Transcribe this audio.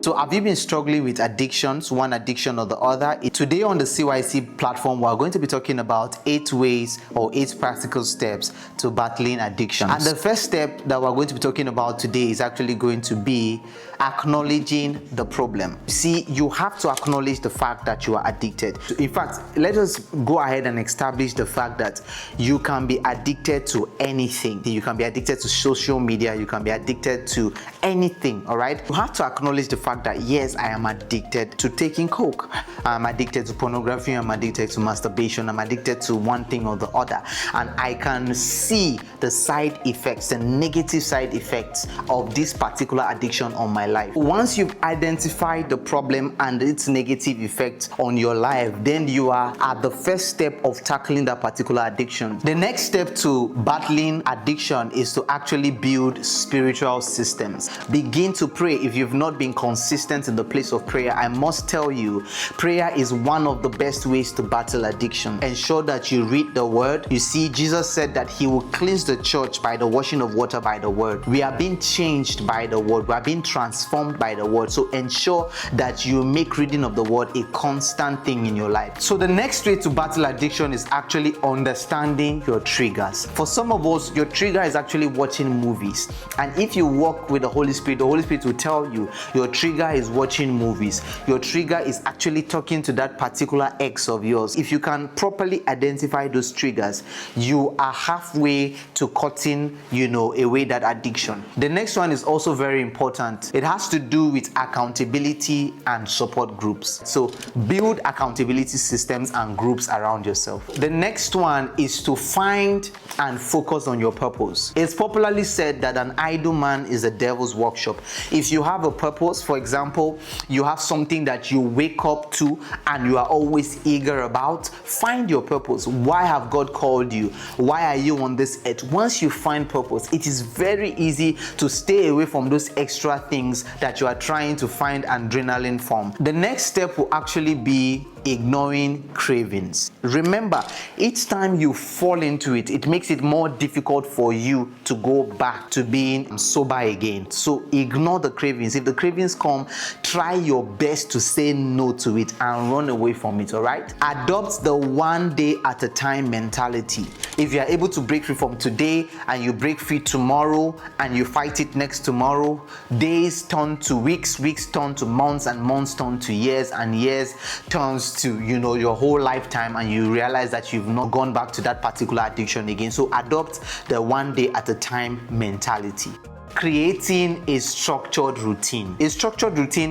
So have you been struggling with addictions, one addiction or the other? Today on the CYC platform, we're going to be talking about 8 ways or 8 practical steps to battling addictions. And the first step that we're going to be talking about today is actually going to be acknowledging the problem. See, you have to acknowledge the fact that you are addicted. In fact, let us go ahead and establish the fact that you can be addicted to anything. You can be addicted to social media, you can be addicted to anything, all right? You have to acknowledge the fact that yes, I am addicted to taking coke, I'm addicted to pornography, I'm addicted to masturbation, I'm addicted to one thing or the other, and I can see the side effects, the negative side effects of this particular addiction on my life. Once you've identified the problem and its negative effects on your life, then you are at the first step of tackling that particular addiction. The next step to battling addiction is to actually build spiritual systems. Begin to pray. If you've not been consistent in the place of prayer, I must tell you, prayer is one of the best ways to battle addiction. Ensure that you read the word. You see, Jesus said that he will cleanse the church by the washing of water by the word. We are being changed by the word. We are being transformed by the word. So ensure that you make reading of the word a constant thing in your life. So the next way to battle addiction is actually understanding your triggers. For some of us, your trigger is actually watching movies. And if you walk with the Holy Spirit will tell you your trigger is watching movies. Your trigger is actually talking to that particular ex of yours. If you can properly identify those triggers, you are halfway to cutting, away that addiction. The next one is also very important. It has to do with accountability and support groups. So build accountability systems and groups around yourself. The next one is to find and focus on your purpose. It's popularly said that an idle man is the devil's workshop. If you have a purpose, for example, you have something that you wake up to and you are always eager about, find your purpose. Why have God called you? Why are you on this earth? Once you find purpose, it is very easy to stay away from those extra things that you are trying to find adrenaline from. The next step will actually be ignoring cravings. Remember, each time you fall into it, it makes it more difficult for you to go back to being sober again. So ignore the cravings. If the cravings come, try your best to say no to it and run away from it, all right? Adopt the one day at a time mentality. If you are able to break free from today and you break free tomorrow and you fight it next tomorrow, days turn to weeks, weeks turn to months, and months turn to years, and years turns to your whole lifetime, and you realize that you've not gone back to that particular addiction again. So adopt the one day at a time mentality. Creating a structured routine. A structured routine